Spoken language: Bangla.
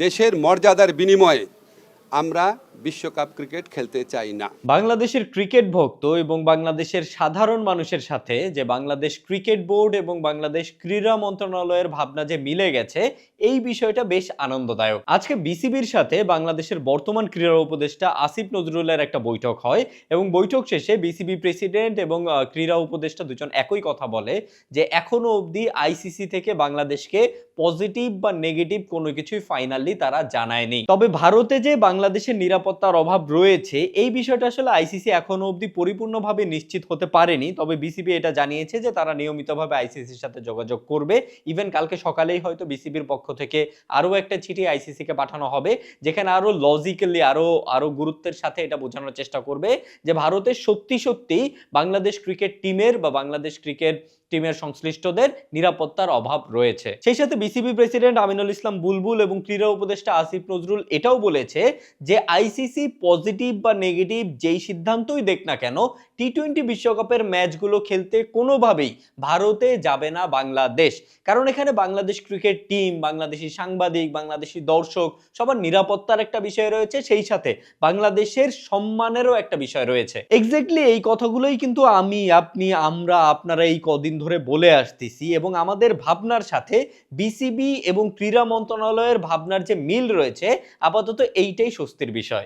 দেশের মর্যাদার বিনিময়ে আমরা বিশ্বকাপ ক্রিকেট খেলতে চাই না। বাংলাদেশের ক্রিকেট ভক্ত এবং বাংলাদেশের সাধারণ মানুষের সাথে যে বাংলাদেশ ক্রিকেট বোর্ড এবং বাংলাদেশ ক্রীড়া মন্ত্রণালয়ের ভাবনা যে মিলে গেছে, এই বিষয়টা বেশ আনন্দদায়ক। আজকে বিসিবির সাথে বাংলাদেশের বর্তমান ক্রীড়া উপদেষ্টা আসিফ নজরুলের একটা বৈঠক হয় এবং বৈঠক শেষে বিসিবি প্রেসিডেন্ট এবং ক্রীড়া উপদেষ্টা দুজন একই কথা বলে যে এখনো অবধি আইসিসি থেকে বাংলাদেশকে পজিটিভ বা নেগেটিভ কোনো কিছুই ফাইনালি তারা জানায়নি। তবে ভারতে যে বাংলাদেশের নিরাপত্তার অভাব রয়েছে, এই বিষয়টা আসলে আইসিসি এখনো অবধি পরিপূর্ণভাবে নিশ্চিত হতে পারেনি। তবে বিসিবি এটা জানিয়েছে যে তারা নিয়মিতভাবে আইসিসির সাথে যোগাযোগ করবে। ইভেন কালকে সকালেই হয়তো বিসিবির পক্ষ থেকে আরো একটা চিঠি আইসিসিকে পাঠানো হবে, যেখানে আরো লজিক্যালি আরো গুরুত্বের সাথে এটা বোঝানোর চেষ্টা করবে যে ভারতের সত্যি সত্যি বাংলাদেশ ক্রিকেট টিমের বা বাংলাদেশ ক্রিকেট টিমের সংশ্লিষ্টদের নিরাপত্তার অভাব রয়েছে। সেই সাথে বিসিবি প্রেসিডেন্ট আমিনুল ইসলাম বুলবুল এবং ক্রীড়া উপদেষ্টা আসিফ নজরুল এটাও বলেছে যে আইসিসি পজিটিভ বা নেগেটিভ যেই সিদ্ধান্তই দেখ না কেন, টি-20 বিশ্বকাপের ম্যাচগুলো খেলতে কোনোভাবেই ভারতে যাবে না বাংলাদেশ। কারণ এখানে বাংলাদেশ ক্রিকেট টিম, বাংলাদেশি সাংবাদিক, বাংলাদেশি দর্শক সবার নিরাপত্তার একটা বিষয় রয়েছে, সেই সাথে বাংলাদেশের সম্মানেরও একটা বিষয় রয়েছে। এক্স্যাক্টলি এই কথাগুলোই কিন্তু আমি, আপনি, আমরা, আপনারা এই কদিন ধরে বলে আসতেছি এবং আমাদের ভাবনার সাথে বিসিবি এবং ক্রীড়া মন্ত্রণালয়ের ভাবনার যে মিল রয়েছে, আপাতত এইটাই স্বস্তির বিষয়।